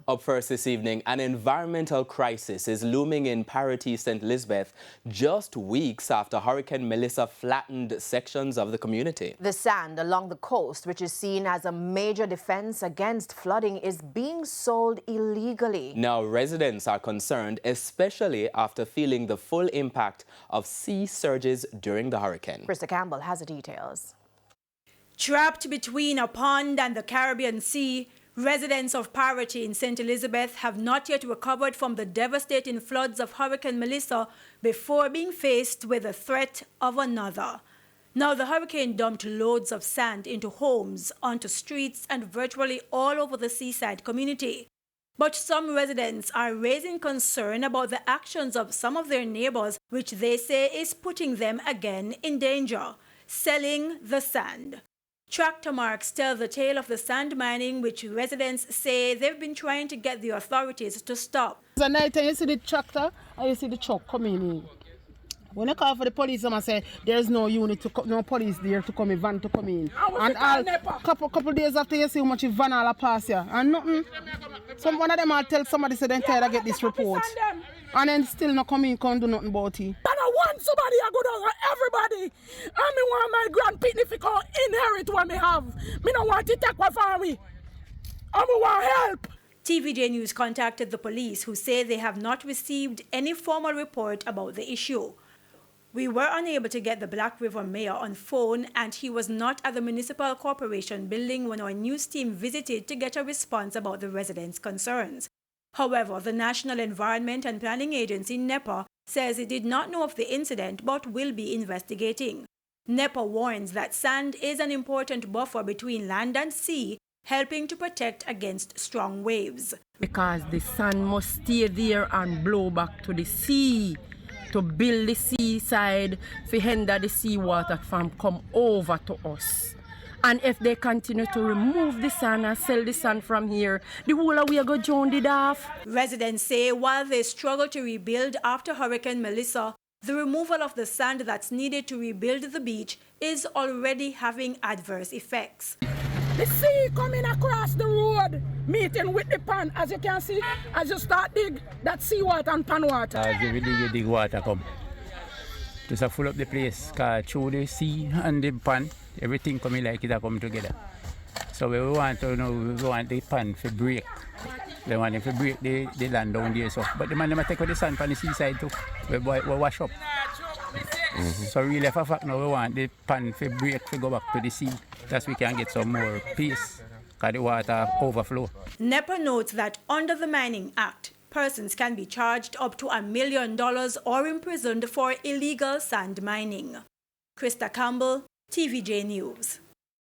Up first this evening, an environmental crisis is looming in Parity, St. Elizabeth, just weeks after Hurricane Melissa flattened sections of the community. The sand along the coast, which is seen as a major defense against flooding, is being sold illegally. Now, residents are concerned, especially after feeling the full impact of sea surges during the hurricane. Krista Campbell has the details. Trapped between a pond and the Caribbean Sea, residents of Parity in St. Elizabeth have not yet recovered from the devastating floods of Hurricane Melissa before being faced with the threat of another. Now, the hurricane dumped loads of sand into homes, onto streets, and virtually all over the seaside community. But some residents are raising concern about the actions of some of their neighbors, which they say is putting them again in danger, selling the sand. Tractor marks tell the tale of the sand mining, which residents say they've been trying to get the authorities to stop. The night time you see the tractor and you see the truck coming in. When I call for the police, someone say there's no unit, no police there to come in, van to come in. And couple days after you see how much van all pass here and nothing. One of them will tell somebody say they tired get this report. And then still not come in, can't do nothing about it. And I want somebody to go down on everybody. And me want my grandpitney if come inherit what me have. Me don't want to take what from me. And me want help. TVJ News contacted the police, who say they have not received any formal report about the issue. We were unable to get the Black River mayor on phone, and he was not at the municipal corporation building when our news team visited to get a response about the residents' concerns. However, the National Environment and Planning Agency, NEPA, says it did not know of the incident but will be investigating. NEPA warns that sand is an important buffer between land and sea, helping to protect against strong waves. Because the sand must stay there and blow back to the sea, to build the seaside, to hinder the seawater from come over to us. And if they continue to remove the sand and sell the sand from here, the whole of we are going to drown it off. Residents say while they struggle to rebuild after Hurricane Melissa, the removal of the sand that's needed to rebuild the beach is already having adverse effects. The sea coming across the road, meeting with the pan. As you can see, as you start dig, that seawater and pan water. As you dig water come. Just full up the place, because through the sea and the pan, everything coming like it come together. So we want to know, we want the pan to break. We want them to break the land down there. So. But the man they take out the sand from the seaside too. We wash up. So really for fact now we want the pan to break to go back to the sea. That we can get some more peace because the water overflow. NEPA notes that under the Mining Act, persons can be charged up to $1 million or imprisoned for illegal sand mining. Krista Campbell, TVJ News.